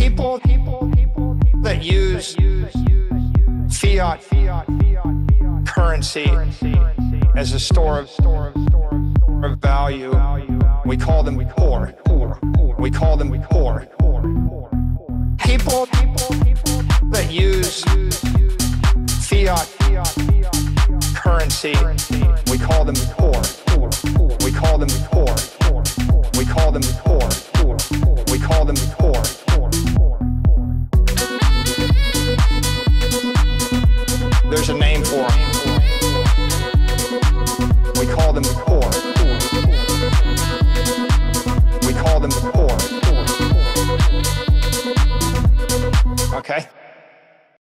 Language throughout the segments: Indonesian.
People that use fiat currency as a store of value, we call them poor. We call them poor. People that use fiat currency, we call them poor. We call them poor. We call them poor. We call them poor. There's a name for them. We call them poor. We call them poor. Okay.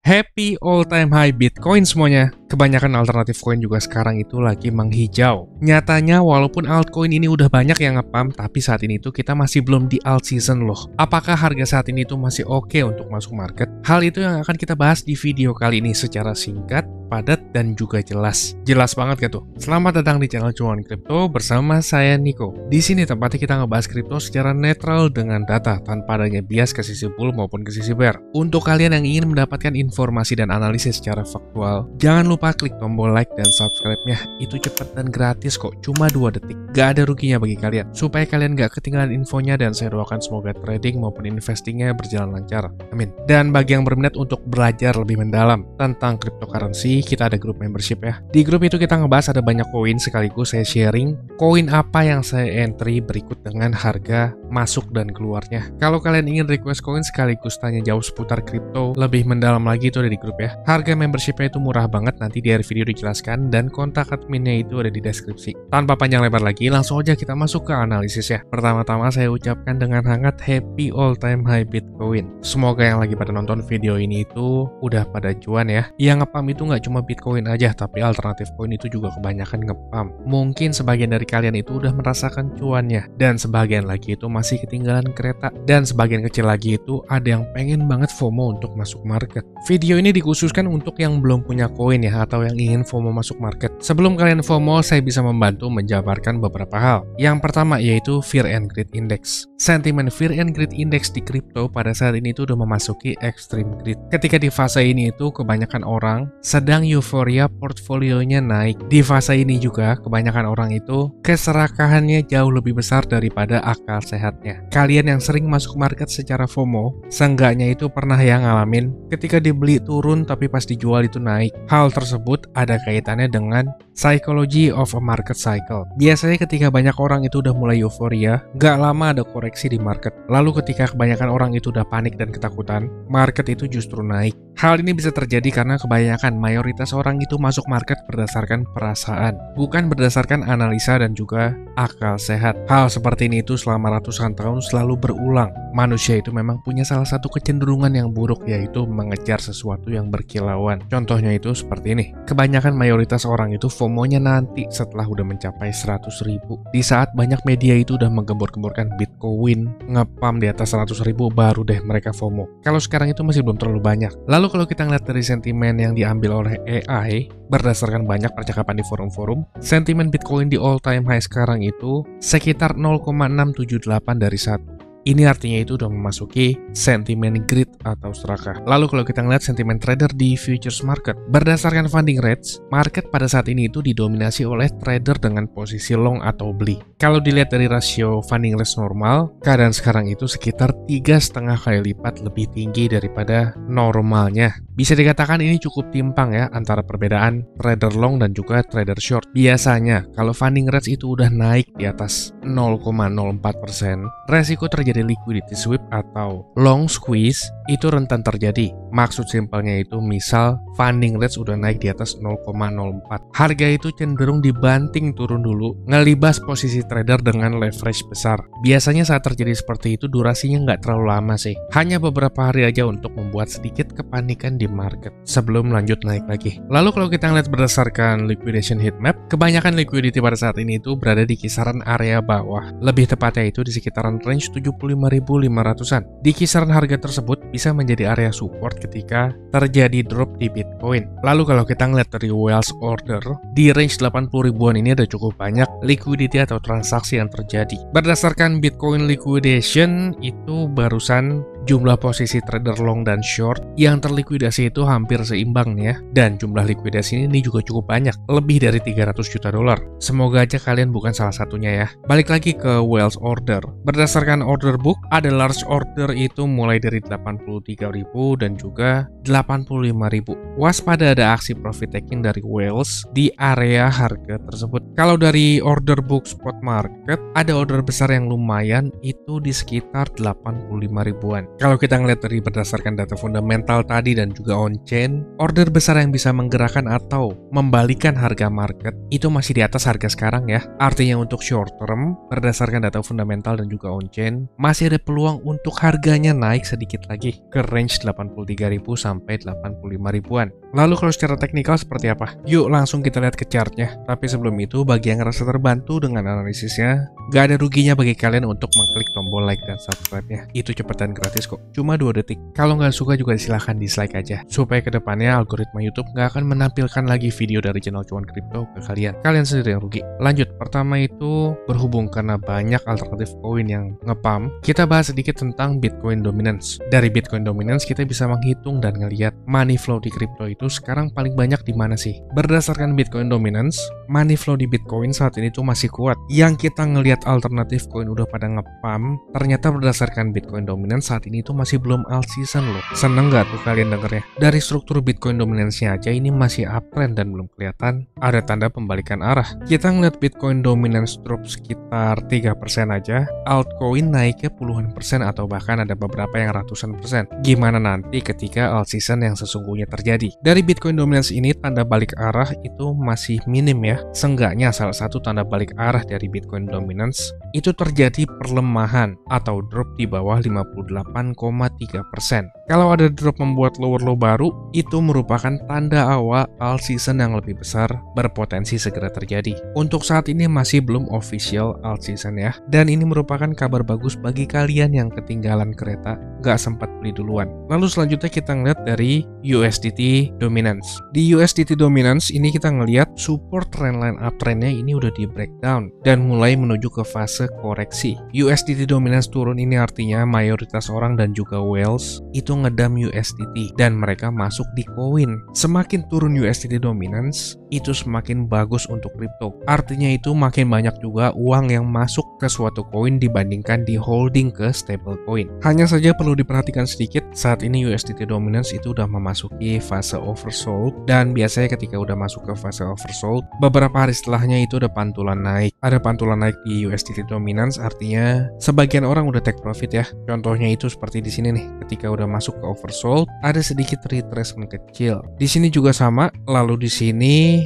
Happy all time high Bitcoin semuanya. Kebanyakan alternatif koin juga sekarang itu lagi menghijau. Nyatanya walaupun altcoin ini udah banyak yang ngepump, tapi saat ini tuh kita masih belum di alt season loh. Apakah harga saat ini tuh masih oke untuk masuk market? Hal itu yang akan kita bahas di video kali ini secara singkat, padat, dan juga jelas. Jelas banget gak tuh? Selamat datang di channel Cuan Kripto bersama saya Niko. Di sini tempatnya kita ngebahas kripto secara netral dengan data tanpa adanya bias ke sisi bull maupun ke sisi bear. Untuk kalian yang ingin mendapatkan informasi dan analisis secara faktual, jangan lupa klik tombol like dan subscribe-nya. Itu cepat dan gratis kok, cuma 2 detik. Gak ada ruginya bagi kalian. Supaya kalian gak ketinggalan infonya dan saya doakan semoga trading maupun investingnya berjalan lancar. Amin. Dan bagi yang berminat untuk belajar lebih mendalam tentang cryptocurrency, kita ada grup membership ya. Di grup itu kita ngebahas ada banyak koin sekaligus saya sharing koin apa yang saya entry berikut dengan harga masuk dan keluarnya. Kalau kalian ingin request koin sekaligus tanya jawab seputar kripto lebih mendalam lagi itu ada di grup ya. Harga membershipnya itu murah banget, nanti di akhir video dijelaskan dan kontak adminnya itu ada di deskripsi. Tanpa panjang lebar lagi, langsung aja kita masuk ke analisis ya. Pertama-tama saya ucapkan dengan hangat happy all time high Bitcoin. Semoga yang lagi pada nonton video ini itu udah pada cuan ya. Yang ngepump itu nggak cuma Bitcoin aja, tapi alternatif koin itu juga kebanyakan ngepump. Mungkin sebagian dari kalian itu udah merasakan cuannya, dan sebagian lagi itu masih ketinggalan kereta, dan sebagian kecil lagi itu ada yang pengen banget FOMO untuk masuk market. Video ini dikhususkan untuk yang belum punya koin ya, atau yang ingin FOMO masuk market. Sebelum kalian FOMO, saya bisa membantu menjabarkan beberapa hal. Yang pertama yaitu Fear and Greed Index. Sentimen Fear and Greed Index di kripto pada saat ini itu udah memasuki extreme greed. Ketika di fase ini itu kebanyakan orang sedang euforia portfolionya naik. Di fase ini juga kebanyakan orang itu keserakahannya jauh lebih besar daripada akal sehatnya. Kalian yang sering masuk market secara FOMO, seenggaknya itu pernah yang ngalamin ketika dibeli turun tapi pas dijual itu naik. Hal tersebut ada kaitannya dengan psychology of a market cycle. Biasanya ketika banyak orang itu udah mulai euforia, gak lama ada koreksi di market. Lalu ketika kebanyakan orang itu udah panik dan ketakutan, market itu justru naik. Hal ini bisa terjadi karena kebanyakan mayoritas orang itu masuk market berdasarkan perasaan, bukan berdasarkan analisa dan juga akal sehat. Hal seperti ini itu selama ratusan tahun selalu berulang. Manusia itu memang punya salah satu kecenderungan yang buruk, yaitu mengejar sesuatu yang berkilauan. Contohnya itu seperti ini. Kebanyakan mayoritas orang itu FOMO-nya nanti setelah udah mencapai 100.000. Di saat banyak media itu udah menggembor-gemborkan Bitcoin ngepump di atas 100.000, baru deh mereka FOMO. Kalau sekarang itu masih belum terlalu banyak. Lalu kalau kita ngeliat dari sentimen yang diambil oleh AI, berdasarkan banyak percakapan di forum-forum, sentimen Bitcoin di all time high sekarang itu sekitar 0,678 dari 1. Ini artinya itu udah memasuki sentimen greed atau serakah. Lalu kalau kita ngeliat sentimen trader di futures market, berdasarkan funding rates, market pada saat ini itu didominasi oleh trader dengan posisi long atau beli. Kalau dilihat dari rasio funding rates normal, keadaan sekarang itu sekitar 3,5 kali lipat lebih tinggi daripada normalnya. Bisa dikatakan ini cukup timpang ya antara perbedaan trader long dan juga trader short. Biasanya kalau funding rates itu udah naik di atas 0,04%, resiko terjadi liquidity sweep atau long squeeze itu rentan terjadi. Maksud simpelnya itu misal funding rates udah naik di atas 0,04. Harga itu cenderung dibanting turun dulu, ngelibas posisi trader dengan leverage besar. Biasanya saat terjadi seperti itu durasinya nggak terlalu lama sih. Hanya beberapa hari aja untuk membuat sedikit kepanikan di market sebelum lanjut naik lagi. Lalu kalau kita ngeliat berdasarkan liquidation heatmap, kebanyakan liquidity pada saat ini itu berada di kisaran area bawah. Lebih tepatnya itu di sekitaran range 75.500-an. Di kisaran harga tersebut bisa menjadi area support ketika terjadi drop di Bitcoin. Lalu kalau kita ngeliat dari Wells Order, di range 80 ribuan ini ada cukup banyak liquidity atau transaksi yang terjadi. Berdasarkan Bitcoin liquidation itu barusan jumlah posisi trader long dan short yang terlikuidasi itu hampir seimbang nih ya. Dan jumlah likuidasi ini juga cukup banyak, lebih dari 300 juta dolar. Semoga aja kalian bukan salah satunya ya. Balik lagi ke Whales order. Berdasarkan order book, ada large order itu mulai dari 83.000 dan juga 85.000. Waspada ada aksi profit taking dari Whales di area harga tersebut. Kalau dari order book spot market, ada order besar yang lumayan itu di sekitar 85 ribuan. Kalau kita ngeliat dari berdasarkan data fundamental tadi dan juga on-chain, order besar yang bisa menggerakkan atau membalikan harga market itu masih di atas harga sekarang ya. Artinya untuk short term, berdasarkan data fundamental dan juga on-chain, masih ada peluang untuk harganya naik sedikit lagi ke range 83.000 sampai 85 ribuan. Lalu kalau secara teknikal seperti apa? Yuk langsung kita lihat ke chartnya. Tapi sebelum itu, bagi yang ngerasa terbantu dengan analisisnya, gak ada ruginya bagi kalian untuk mengklik tombol like dan subscribe-nya. Itu cepet dan gratis kok, cuma 2 detik. Kalau nggak suka juga silahkan dislike aja, supaya kedepannya algoritma YouTube nggak akan menampilkan lagi video dari channel Cuan Kripto ke kalian. Kalian sendiri yang rugi. Lanjut, pertama itu berhubung karena banyak alternatif koin yang ngepump, kita bahas sedikit tentang Bitcoin dominance. Dari Bitcoin dominance kita bisa menghitung dan ngelihat money flow di kripto itu sekarang paling banyak di mana sih. Berdasarkan Bitcoin dominance, money flow di Bitcoin saat ini tuh masih kuat. Yang kita ngelihat alternatif koin udah pada ngepump, ternyata berdasarkan Bitcoin dominance saat ini tuh masih belum alt season loh. Seneng nggak tuh kalian dengernya? Dari struktur Bitcoin dominance-nya aja ini masih uptrend dan belum kelihatan ada tanda pembalikan arah. Kita ngeliat Bitcoin dominance drop sekitar 3% aja, altcoin naiknya puluhan persen atau bahkan ada beberapa yang ratusan persen. Gimana nanti ketika alt season yang sesungguhnya terjadi? Dari Bitcoin dominance ini tanda balik arah itu masih minim ya. Seenggaknya salah satu tanda balik arah dari Bitcoin dominance itu terjadi perlemahan atau drop di bawah 58,3%. Kalau ada drop membuat lower low baru, itu merupakan tanda awal alt season yang lebih besar berpotensi segera terjadi. Untuk saat ini masih belum official alt season ya, dan ini merupakan kabar bagus bagi kalian yang ketinggalan kereta, gak sempat beli duluan. Lalu selanjutnya kita ngeliat dari USDT dominance. Di USDT dominance ini kita ngeliat support trendline uptrendnya ini udah di breakdown dan mulai menuju ke fase koreksi. USDT dominance turun ini artinya mayoritas orang dan juga whales itu ngedam USDT dan mereka masuk di koin. Semakin turun USDT dominance, itu semakin bagus untuk kripto. Artinya itu makin banyak juga uang yang masuk ke suatu koin dibandingkan di holding ke stable coin. Hanya saja perlu diperhatikan sedikit, saat ini USDT dominance itu udah memasuki fase oversold dan biasanya ketika udah masuk ke fase oversold, beberapa hari setelahnya itu ada pantulan naik. Ada pantulan naik di USDT dominance artinya sebagian orang udah take profit ya. Contohnya itu seperti di sini nih, ketika udah masuk ke oversold, ada sedikit retracement kecil. Di sini juga sama, lalu di sini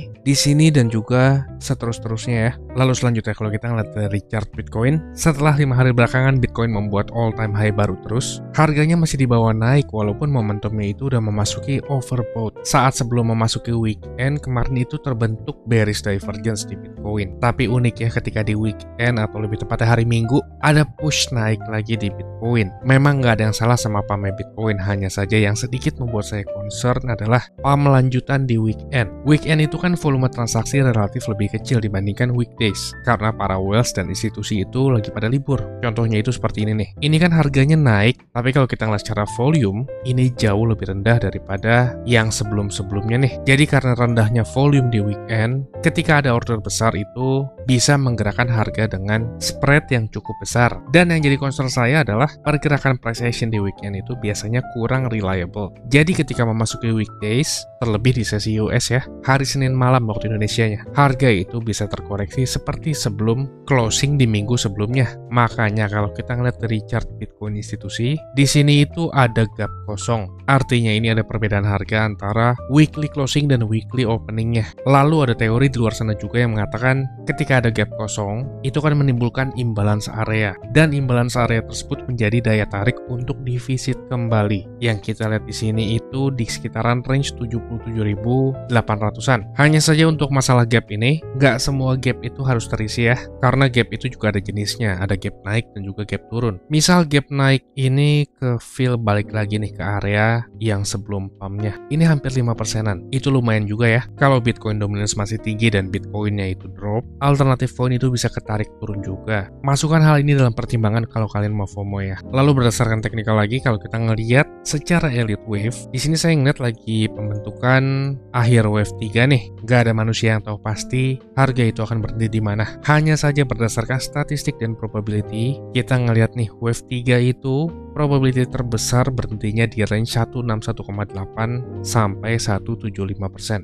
dan juga seterusnya ya. Lalu selanjutnya kalau kita ngeliat dari chart Bitcoin, setelah 5 hari belakangan Bitcoin membuat all time high baru terus, harganya masih di bawah naik walaupun momentumnya itu udah memasuki overbought. Saat sebelum memasuki weekend kemarin itu terbentuk bearish divergence di Bitcoin. Tapi unik ya, ketika di weekend atau lebih tepatnya hari Minggu ada push naik lagi di Bitcoin. Memang nggak ada yang salah sama pump Bitcoin, hanya saja yang sedikit membuat saya concern adalah pump lanjutan di weekend. Weekend itu kan volume transaksi relatif lebih kecil dibandingkan weekdays karena para whales dan institusi itu lagi pada libur. Contohnya itu seperti ini nih. Ini kan harganya naik, tapi kalau kita ngeliat secara volume, ini jauh lebih rendah daripada yang sebelum-sebelumnya nih. Jadi karena rendahnya volume di weekend, ketika ada order besar itu bisa menggerakkan harga dengan spread yang cukup besar. Dan yang jadi concern saya adalah pergerakan price action di weekend itu biasanya kurang reliable. Jadi ketika memasuki weekdays, terlebih di sesi US ya, hari Senin malam waktu Indonesianya, harga itu bisa terkoreksi seperti sebelum closing di minggu sebelumnya. Makanya kalau kita ngeliat dari chart Bitcoin institusi, di sini itu ada gap kosong. Artinya ini ada perbedaan harga antara weekly closing dan weekly openingnya. Lalu ada teori di luar sana juga yang mengatakan ketika ada gap kosong, itu akan menimbulkan imbalance area. Dan imbalance area tersebut menjadi daya tarik untuk divisit kembali. Yang kita lihat di sini itu di sekitaran range 77.800-an. Hanya saja untuk masalah gap ini, nggak semua gap itu itu harus terisi ya, karena gap itu juga ada jenisnya, ada gap naik dan juga gap turun. Misal gap naik ini ke fill balik lagi nih ke area yang sebelum pumpnya, ini hampir 5%-an, itu lumayan juga ya. Kalau Bitcoin dominance masih tinggi dan Bitcoinnya itu drop, alternatif coin itu bisa ketarik turun juga. Masukkan hal ini dalam pertimbangan kalau kalian mau FOMO ya. Lalu berdasarkan teknikal lagi, kalau kita ngelihat secara elite wave, di sini saya ngeliat lagi pembentukan akhir wave 3 nih. Gak ada manusia yang tahu pasti harga itu akan berhenti di mana. Hanya saja berdasarkan statistik dan probability, kita ngelihat nih wave 3 itu probability terbesar berhentinya di range 161,8 sampai 175%.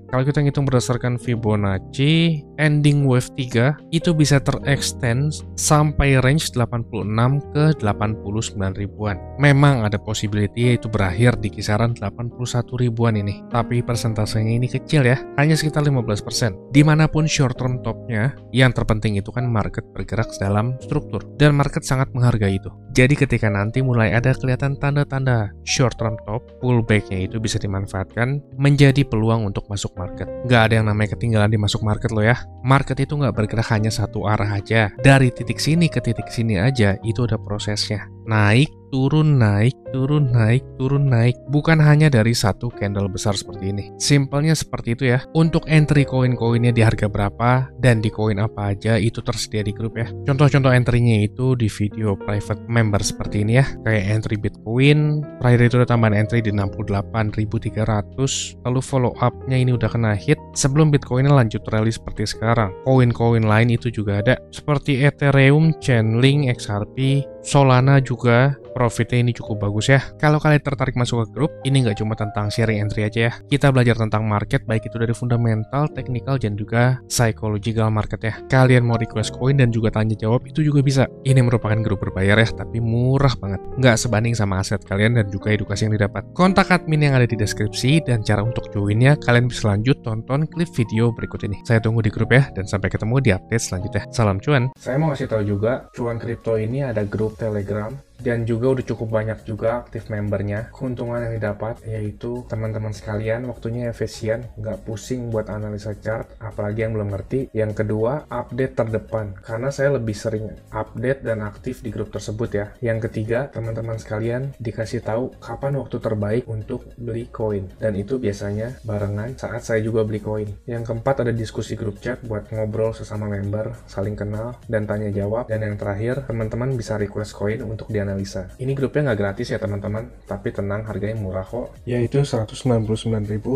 Kalau kita ngitung berdasarkan Fibonacci, ending wave 3 itu bisa terextend sampai range 86 ke 89 ribuan. Memang ada possibility itu berakhir di kisaran 81 ribuan ini, tapi persentasenya ini kecil ya, hanya sekitar 15%. Dimanapun short term topnya, yang terpenting itu kan market bergerak dalam struktur, dan market sangat menghargai itu. Jadi ketika nanti mulai ada kelihatan tanda-tanda short term top, pullback-nya itu bisa dimanfaatkan menjadi peluang untuk masuk market. Nggak ada yang namanya ketinggalan di masuk market loh ya. Market itu nggak bergerak hanya satu arah aja. Dari titik sini ke titik sini aja, itu udah prosesnya. Naik, turun, naik, turun, naik, turun, naik. Bukan hanya dari satu candle besar seperti ini. Simpelnya seperti itu ya. Untuk entry koin-koinnya di harga berapa, dan di koin apa aja, itu tersedia di grup ya. Contoh-contoh entry-nya itu di video private member seperti ini ya. Kayak entry Bitcoin, terakhir itu udah tambahan entry di 68.300. Lalu follow up-nya ini udah kena hit sebelum Bitcoin-nya lanjut rally seperti sekarang. Koin-koin lain itu juga ada, seperti Ethereum, Chainlink, XRP, Solana juga profitnya ini cukup bagus ya. Kalau kalian tertarik masuk ke grup, ini nggak cuma tentang sharing entry aja ya. Kita belajar tentang market, baik itu dari fundamental, technical, dan juga psychological market ya. Kalian mau request koin dan juga tanya jawab, itu juga bisa. Ini merupakan grup berbayar ya, tapi murah banget. Nggak sebanding sama aset kalian dan juga edukasi yang didapat. Kontak admin yang ada di deskripsi, dan cara untuk joinnya, kalian bisa lanjut tonton klip video berikut ini. Saya tunggu di grup ya, dan sampai ketemu di update selanjutnya. Salam cuan. Saya mau kasih tahu juga, Cuan Kripto ini ada grup Telegram, dan juga udah cukup banyak juga aktif membernya. Keuntungan yang didapat yaitu teman-teman sekalian waktunya efisien, nggak pusing buat analisa chart, apalagi yang belum ngerti. Yang kedua, update terdepan, karena saya lebih sering update dan aktif di grup tersebut ya. Yang ketiga, teman-teman sekalian dikasih tahu kapan waktu terbaik untuk beli koin, dan itu biasanya barengan saat saya juga beli koin. Yang keempat, ada diskusi grup chat buat ngobrol sesama member, saling kenal dan tanya jawab. Dan yang terakhir, teman-teman bisa request koin untuk dianalisa. Ini grupnya nggak gratis ya teman-teman, tapi tenang, harganya murah kok, yaitu Rp199.000.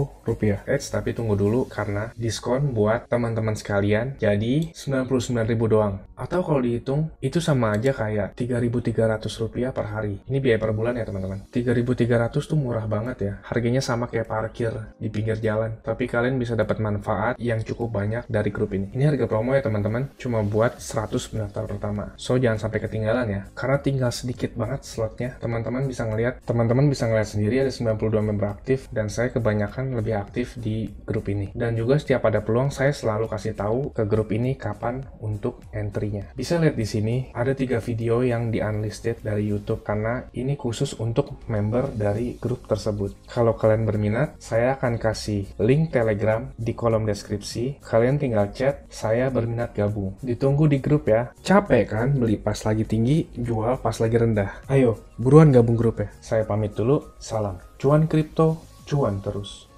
Tapi tunggu dulu karena diskon buat teman-teman sekalian, jadi Rp99.000 doang. Atau kalau dihitung, itu sama aja kayak Rp3.300 per hari. Ini biaya per bulan ya teman-teman. Rp3.300 tuh murah banget ya, harganya sama kayak parkir di pinggir jalan, tapi kalian bisa dapat manfaat yang cukup banyak dari grup ini. Ini harga promo ya teman-teman, cuma buat 100 pendaftar pertama. So jangan sampai ketinggalan ya, karena tinggal sedikit banget slotnya. Teman-teman bisa ngelihat sendiri ada 92 member aktif, dan saya kebanyakan lebih aktif di grup ini. Dan juga setiap ada peluang, saya selalu kasih tahu ke grup ini kapan untuk entry-nya. Bisa lihat di sini ada 3 video yang di unlisted dari YouTube, karena ini khusus untuk member dari grup tersebut. Kalau kalian berminat, saya akan kasih link Telegram di kolom deskripsi. Kalian tinggal chat, saya berminat gabung. Ditunggu di grup ya. Capek kan beli pas lagi tinggi, jual pas lagi rendah? Ayo, buruan gabung grup ya. Saya pamit dulu, salam. Cuan kripto, cuan terus.